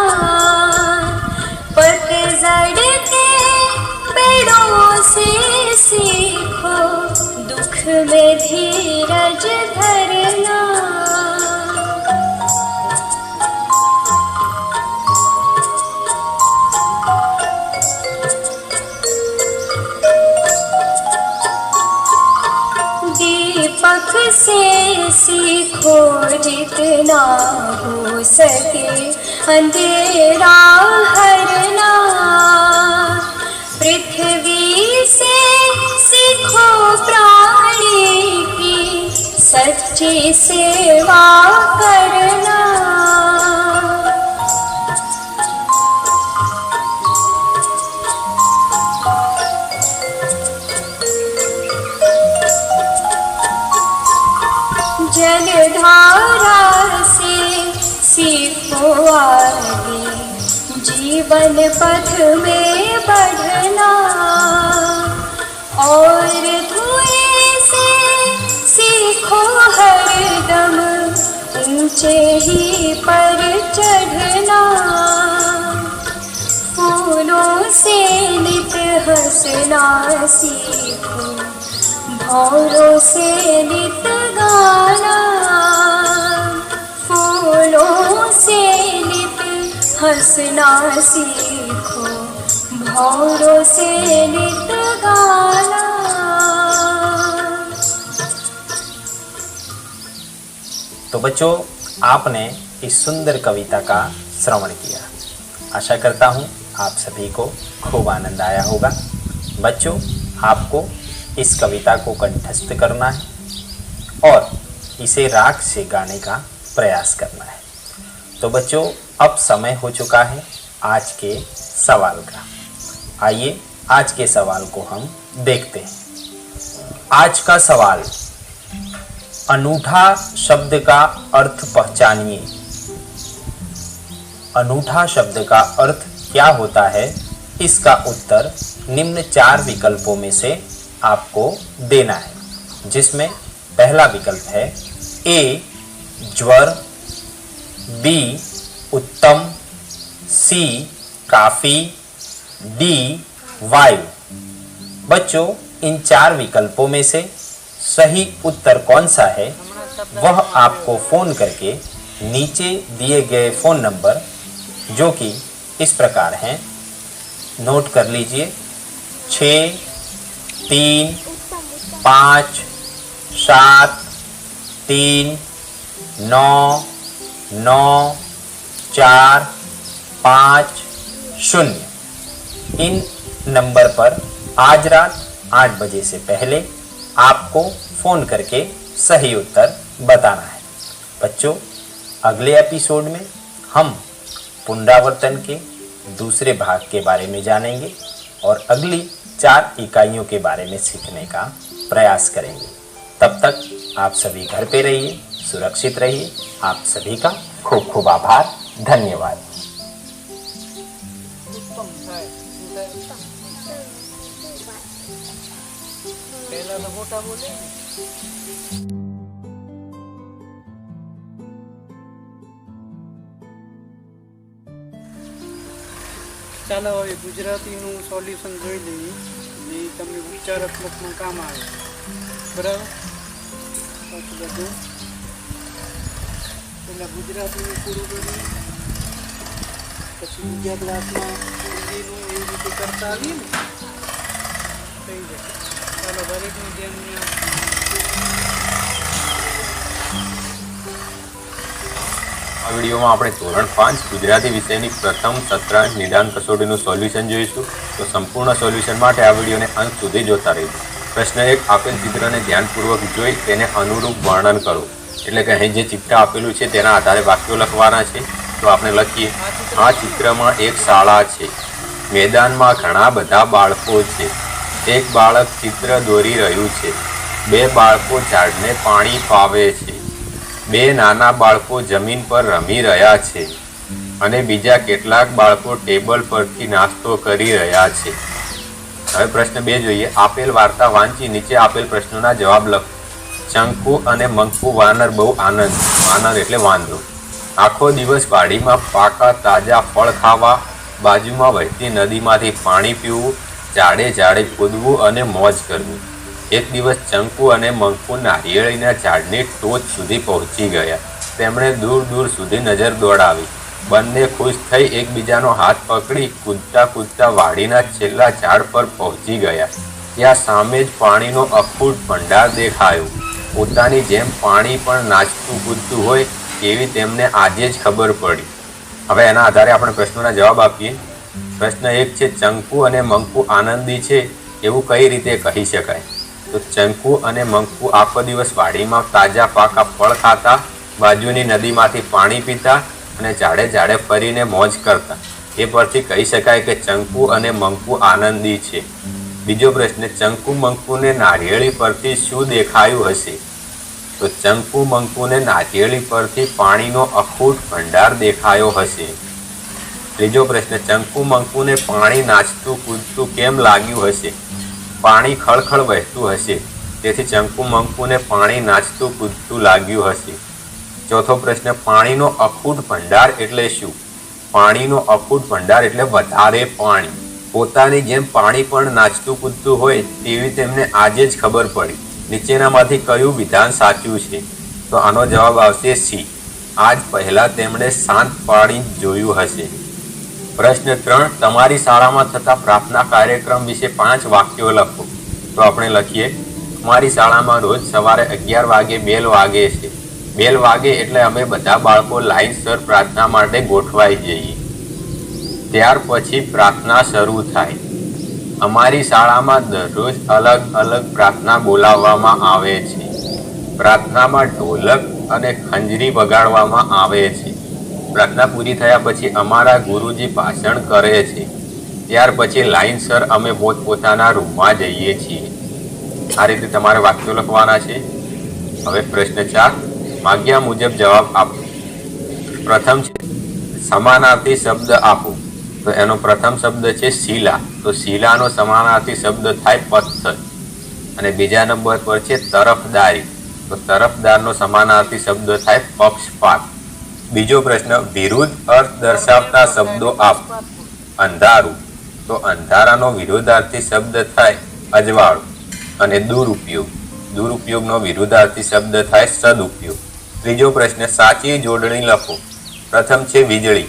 पतझड़ के पेड़ों से सीखो दुख में धीरज धरना। दीपक से सीखो जितना हो सके अंधेरा हरना। पृथ्वी से सीखो प्राणी की सच्ची सेवा करना। जलधारा से सीखो आगे जीवन पथ में बढ़ना। और धुएं से सीखो हरदम ऊंचे ही पर चढ़ना। फूलों से नित हंसना सीखो भौरों से नित गाना। फूलों से नित हंसना सीखो भौरों से नित गाना। तो बच्चों, आपने इस सुंदर कविता का श्रवण किया। आशा करता हूँ आप सभी को खूब आनंद आया होगा। बच्चों, आपको इस कविता को कंठस्थ करना है और इसे राग से गाने का प्रयास करना है। तो बच्चों, अब समय हो चुका है आज के सवाल का। आइए आज के सवाल को हम देखते हैं। आज का सवाल, अनूठा शब्द का अर्थ पहचानिए। अनूठा शब्द का अर्थ क्या होता है, इसका उत्तर निम्न 4 विकल्पों में से आपको देना है, जिसमें पहला विकल्प है ए ज्वर, बी उत्तम, सी काफी, डी वायु। बच्चों, इन 4 विकल्पों में से सही उत्तर कौन सा है वह आपको फोन करके नीचे दिए गए फोन नंबर, जो कि इस प्रकार हैं, नोट कर लीजिए 6 3 5 7 3 9 9 4 5 0। इन नंबर पर आज रात 8 बजे से पहले आपको फोन करके सही उत्तर बताना है। बच्चों, अगले एपिसोड में हम पुनरावर्तन के दूसरे भाग के बारे में जानेंगे और अगली 4 इकाइयों के बारे में सीखने का प्रयास करेंगे। तब तक आप सभी घर पे रहिए, सुरक्षित रहिए। आप सभी का खूब खूब आभार, धन्यवाद। पहला तो मोटा बोले। ચાલો હવે ગુજરાતીનું સોલ્યુશન જોઈ લઈએ, જે તમને ઉચ્ચારાત્મકમાં કામ આવે, બરાબર? પછી બધું પહેલાં ગુજરાતીનું પૂરું કરીએ, પછી બીજા ક્લાસમાં હિન્દીનું એવી રીતે કરતા આવીએ ને, થઈ જશે. ચાલો દરેકનું ધ્યાન આ વિડીયોમાં આપણે ધોરણ 5 ગુજરાતી વિષયની પ્રથમ સત્રાંશ નિદાન કસોટીનું સોલ્યુશન જોઈશું. તો સંપૂર્ણ સોલ્યુશન માટે આ વિડીયોને અંત સુધી જોતા રહેજો. પ્રશ્ન 1, આપેલ ચિત્રને ધ્યાનપૂર્વક જોઈ તેને અનુરૂપ વર્ણન કરો. એટલે કે અહીં જે ચિત્ર આપેલું છે તેના આધારે વાક્યો લખવાના છે. તો આપણે લખીએ, આ ચિત્રમાં એક શાળા છે. મેદાનમાં ઘણા બધા બાળકો છે. એક બાળક ચિત્ર દોરી રહ્યું છે. 2 બાળકો ઝાડને પાણી પાવે છે. 2 નાના બાળકો જમીન પર રમી રહ્યા છે અને બીજા કેટલાક બાળકો ટેબલ પરથી નાસ્તો કરી રહ્યા છે. હવે પ્રશ્ન 2 જોઈએ. આપેલ વાર્તા વાંચી નીચે આપેલ પ્રશ્નોના જવાબ લખો. ચંકુ અને મંકુ વાનર બહુ આનંદ એટલે વાંદરો. આખો દિવસ વાડીમાં પાકા તાજા ફળ ખાવા, બાજુમાં વહેતી નદીમાંથી પાણી પીવું, ઝાડે ઝાડે કૂદવું અને મોજ કરવી. એક દિવસ ચંકુ અને મંકુ નારિયેળીના ઝાડની ટોચ સુધી પહોંચી ગયા. તેમણે દૂર દૂર સુધી નજર દોડાવી. બંને ખુશ થઈ એકબીજાનો હાથ પકડી કૂદતા કૂદતા વાડીના છેલ્લા ઝાડ પર પહોંચી ગયા. ત્યાં સામે જ પાણીનો અખૂટ ભંડાર દેખાયો. પોતાની જેમ પાણી પણ નાચતું કૂદતું હોય એવી તેમને આજે જ ખબર પડી. હવે એના આધારે આપણે પ્રશ્નોના જવાબ આપીએ. પ્રશ્ન 1 છે, ચંકુ અને મંકુ આનંદી છે એવું કઈ રીતે કહી શકાય? તો ચંકુ અને મંકુ આખો દિવસ વાડીમાં તાજા પાકા ફળ ખાતા, બાજુની નદીમાંથી પાણી પીતા અને ઝાડે ઝાડે ફરીને મોજ કરતા. એ પરથી કહી શકાય કે ચંકુ અને મંકુ આનંદી છે. બીજો પ્રશ્ન, ચંકુ મંકુને નારિયેળી પરથી શું દેખાયું હશે? તો ચંકુ મંકુને નારિયેળી પરથી પાણીનો અખૂટ ભંડાર દેખાયો હશે. ત્રીજો પ્રશ્ન, ચંકુ મંકુને પાણી નાચતું કૂદતું કેમ લાગ્યું હશે? પાણી ખળખળ વહેતું હશે તેથી ચંકુ મંકુને પાણી નાચતું કૂદતું લાગ્યું હશે. ચોથો પ્રશ્ન, પાણીનો અખૂટ ભંડાર એટલે શું? પાણીનો અખૂટ ભંડાર એટલે વધારે પાણી. પોતાની જેમ પાણી પણ નાચતું કૂદતું હોય તેવી તેમને આજે જ ખબર પડી. નીચેનામાંથી કયું વિધાન સાચું છે? તો આનો જવાબ આવશે સી. આજ પહેલા તેમણે શાંત પાણી જોયું હશે. પ્રશ્ન 3, તમારી શાળામાં થતા પ્રાર્થના કાર્યક્રમ વિશે 5 વાક્યો લખો. તો આપણે લખીએ, અમારી શાળામાં રોજ સવારે 11 વાગે બેલ વાગે છે. બેલ વાગે એટલે અમે બધા બાળકો લાઈનસર પ્રાર્થના માટે ગોઠવાઈ જઈએ. ત્યાર પછી પ્રાર્થના શરૂ થાય. અમારી શાળામાં દરરોજ અલગ અલગ પ્રાર્થના બોલાવવામાં આવે છે. પ્રાર્થનામાં ઢોલક અને ખંજરી વગાડવામાં આવે છે. પ્રાર્થના પૂરી થયા પછી અમારા ગુરુજી ભાષણ કરે છે. ત્યાર પછી લાઈનસર અમે પોતપોતાના રૂમમાં જઈએ છીએ. આ રીતે તમારે વાક્યો લખવાના છે. હવે પ્રશ્ન 4, માગ્યા મુજબ જવાબ આપો. પ્રથમ છે, સમાનાર્થી શબ્દ આપો. તો એનો પ્રથમ શબ્દ છે શીલા. તો શીલાનો સમાનાર્થી શબ્દ થાય પથ્થર. અને બીજા નંબર પર છે તરફદારી. તો તરફદારનો સમાનાર્થી શબ્દ થાય પક્ષપાત. બીજો પ્રશ્ન, વિરુદ્ધ અર્થ દર્શાવતા શબ્દો આપો. અંધારું. તો અંધારાનો વિરોધાર્થી શબ્દ થાય અજવાળું. અને દુરુપયોગ. દુરુપયોગનો વિરોધાર્થી શબ્દ થાય સદુપયોગ. ત્રીજો પ્રશ્ન, સાચી જોડણી લખો. પ્રથમ છે વીજળી.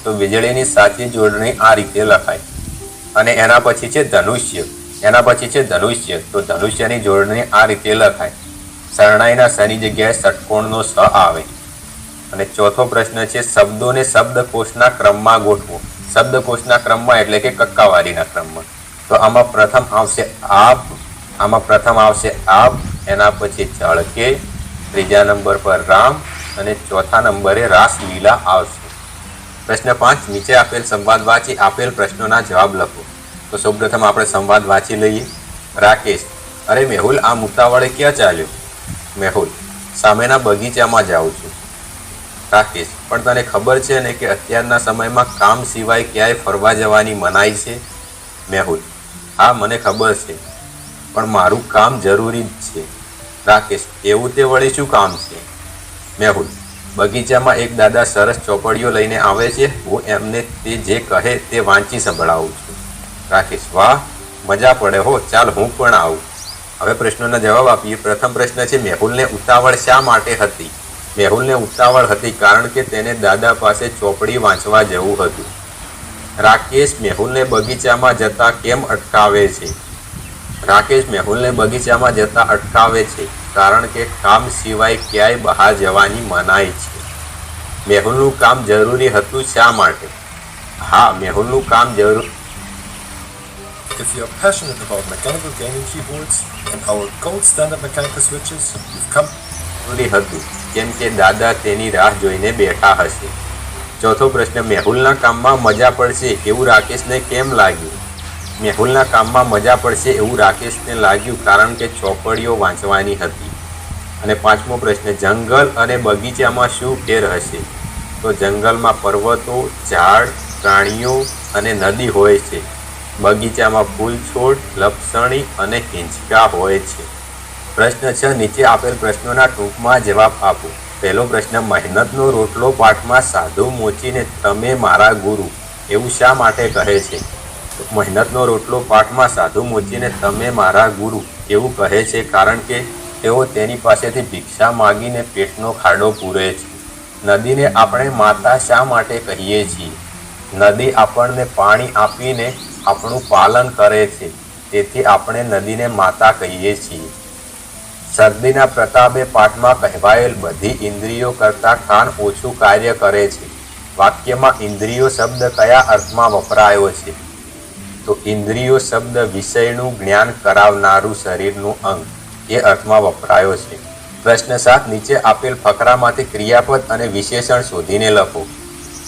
તો વીજળીની સાચી જોડણી આ રીતે લખાય. અને એના પછી છે ધનુષ્ય. એના પછી છે ધનુષ્ય. તો ધનુષ્યની જોડણી આ રીતે લખાય. શરણાઈના સની જગ્યાએ ષટકોણનો સ આવે. અને ચોથો પ્રશ્ન છે, શબ્દોને શબ્દકોશના ક્રમમાં ગોઠવો. શબ્દકોશના ક્રમમાં એટલે કે કક્કાવારીના ક્રમમાં. તો આમાં પ્રથમ આવશે આબ, એના પછી ચળકે, ત્રીજા નંબર પર રામ અને ચોથા નંબરે રાસલીલા આવશે. પ્રશ્ન 5, નીચે આપેલ સંવાદ વાંચી આપેલ પ્રશ્નોના જવાબ લખો. તો સૌપ્રથમ આપણે સંવાદ વાંચી લઈએ. રાકેશ, અરે મેહુલ, આ મુતાવળે ક્યાં ચાલ્યો? મેહુલ, સામેના બગીચામાં જાઉં છું. રાકેશ, પણ તને ખબર છે ને કે અત્યારના સમયમાં કામ સિવાય ક્યાંય ફરવા જવાની મનાઈ છે? મેહુલ, હા મને ખબર છે, પણ મારું કામ જરૂરી જ છે. રાકેશ, એવું તે વળી શું કામ છે? મેહુલ, બગીચામાં એક દાદા સરસ ચોપડીઓ લઈને આવે છે. હું એમને તે જે કહે તે વાંચી સંભળાવું છું. રાકેશ, વાહ, મજા પડે હો, ચાલ હું પણ આવું. હવે પ્રશ્નોના જવાબ આપીએ. પ્રથમ પ્રશ્ન છે, મેહુલને ઉતાવળ શા માટે હતી? મેહુલને ઉતાવળ હતી કારણ કે તેને દાદા પાસે ચોપડી વાંચવા જવું હતું. રાકેશ મેહુલને બગીચામાં જતા કેમ અટકાવે છે? રાકેશ મેહુલને બગીચામાં જતા અટકાવે છે કારણ કે કામ સિવાય ક્યાંય બહાર જવાની મનાઈ છે. મેહુલનું કામ જરૂરી હતું શા માટે? હા, મેહુલનું કામ જરૂર If you are passionate about mechanical gaming keyboards and our gold standard mechanical switches, you've come. જરૂરી હતું કેમ કે દાદા તેની રાહ જોઈને બેઠા હશે. ચોથો પ્રશ્ન, મેહુલના કામમાં મજા પડશે એવું રાકેશને કેમ લાગ્યું? મેહુલના કામમાં મજા પડશે એવું રાકેશને લાગ્યું કારણ કે ચોપડીઓ વાંચવાની હતી. અને પાંચમો પ્રશ્ન, જંગલ અને બગીચામાં શું ફેર હશે? તો જંગલમાં પર્વતો, ઝાડ, પ્રાણીઓ અને નદી હોય છે. બગીચામાં ફૂલ છોડ, લપસણી અને હિંચકા હોય છે. પ્રશ્ન 6, નીચે આપેલ પ્રશ્નોના ટૂંકમાં જવાબ આપો. પહેલો પ્રશ્ન, મહેનતનો રોટલો પાઠમાં સાધુ મોચીને તમે મારા ગુરુ એવું શા માટે કહે છે? તો મહેનતનો રોટલો પાઠમાં સાધુ મોચીને તમે મારા ગુરુ એવું કહે છે કારણ કે તેઓ તેની પાસેથી ભિક્ષા માગીને પેટનો ખાડો પૂરે છે. નદીને આપણે માતા શા માટે કહીએ છીએ? નદી આપણને પાણી આપીને આપણું પાલન કરે છે, તેથી આપણે નદીને માતા કહીએ છીએ. શરદીના પ્રતાપે પાઠમાં કહેવાયેલ બધી ઇન્દ્રિયો કરતાં કાન ઓછું કાર્ય કરે છે. વાક્યમાં ઇન્દ્રિયો શબ્દ કયા અર્થમાં વપરાયો છે? તો ઇન્દ્રિયો શબ્દ વિષયનું જ્ઞાન કરાવનારું શરીરનું અંગ એ અર્થમાં વપરાયો છે. પ્રશ્ન 7, નીચે આપેલ ફકરામાંથી ક્રિયાપદ અને વિશેષણ શોધીને લખો.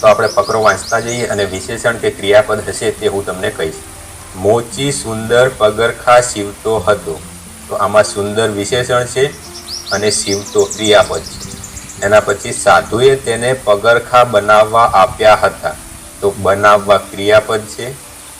તો આપણે ફકરો વાંચતા જઈએ અને વિશેષણ કે ક્રિયાપદ હશે તે હું તમને કહીશ. મોચી સુંદર પગરખા સીવતો હતો. તો આમાં સુંદર વિશેષણ છે અને સીવતો ક્રિયાપદ છે. એના પછી સાધુએ તેને પગરખા બનાવવા આપ્યા હતા. તો બનાવવા ક્રિયાપદ છે.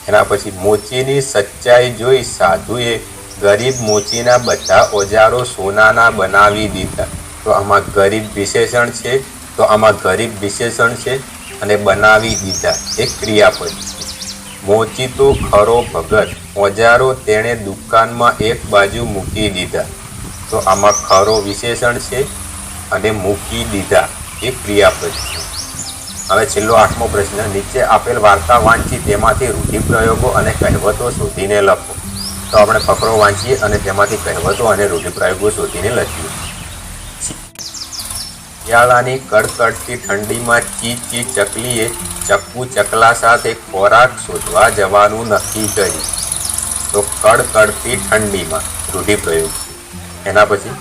એના પછી મોચીની સચ્ચાઈ જોઈ સાધુએ ગરીબ મોચીના બધા ઓજારો સોનાના બનાવી દીધા. તો આમાં ગરીબ વિશેષણ છે. તો આમાં ગરીબ વિશેષણ છે અને બનાવી દીધા એક ક્રિયાપદ છે. મોચી તો ખરો ભગત, ઓજારો તેણે દુકાનમાં એક બાજુ મૂકી દીધા. તો આમાં ખરો વિશેષણ છે અને મૂકી દીધા એક ક્રિયાપદ છે. હવે છેલ્લો 8મો પ્રશ્ન, નીચે આપેલ વાર્તા વાંચી તેમાંથી રૂઢિપ્રયોગો અને કહેવતો શોધીને લખો. તો આપણે ફકરો વાંચીએ અને તેમાંથી કહેવતો અને રૂઢિપ્રયોગો શોધીને લખીએ. શિયાળાની કડકડતી ઠંડીમાં ચી ચી ચકલીએ ચક્કુ ચકલા સાથે ખોરાક શોધવા જવાનું નક્કી કર્યું. તો કડકડતી ઠંડીમાં રૂઢિપ્રયોગ છે. એના પછી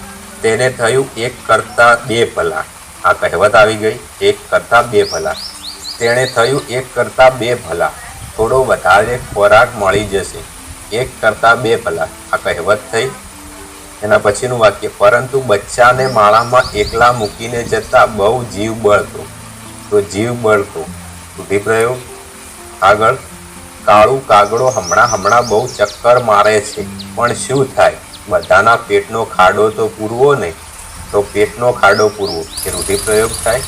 તેને થયું એક કરતાં બે ભલા. આ કહેવત આવી ગઈ, એક કરતાં બે ભલા. તેણે થયું એક કરતાં બે ભલા, થોડો વધારે ખોરાક મળી જશે. એક કરતાં બે ભલા આ કહેવત થઈ. એના પછીનું વાક્ય, પરંતુ બચ્ચાને માળામાં એકલા મૂકીને જતા બહુ જીવ બળતો. તો જીવ બળતો રૂઢિપ્રયોગ. આગળ, કાળું કાગડો હમણાં બહુ ચક્કર મારે છે, પણ શું થાય? બધાના પેટનો ખાડો તો પૂરવો નહીં. તો પેટનો ખાડો પૂરવો એ રૂઢિપ્રયોગ થાય.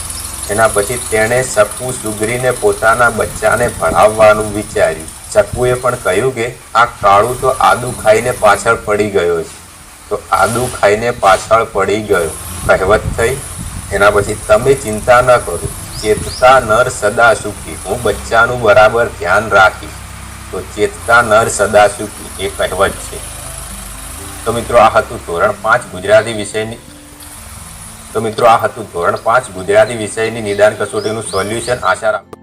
એના પછી તેણે ચક્કુ સુગરીને પોતાના બચ્ચાને ભણાવવાનું વિચાર્યું. ચક્કુએ પણ કહ્યું કે આ કાળું તો આદુ ખાઈને પાછળ પડી ગયો છે. તો આદુ ખાઈને પાછળ પડી ગયો કહેવત થઈ. એના પછી તમે ચિંતા ન કરો, ચેતતા નર સદા સુખી, હું બચ્ચાનું બરાબર ધ્યાન રાખીશ. તો ચેતતા નર સદા સુખી એ કહેવત છે. તો મિત્રો આ હતું ધોરણ 5 ગુજરાતી વિષયની નિદાન કસોટીનું સોલ્યુશન. આશા રાખું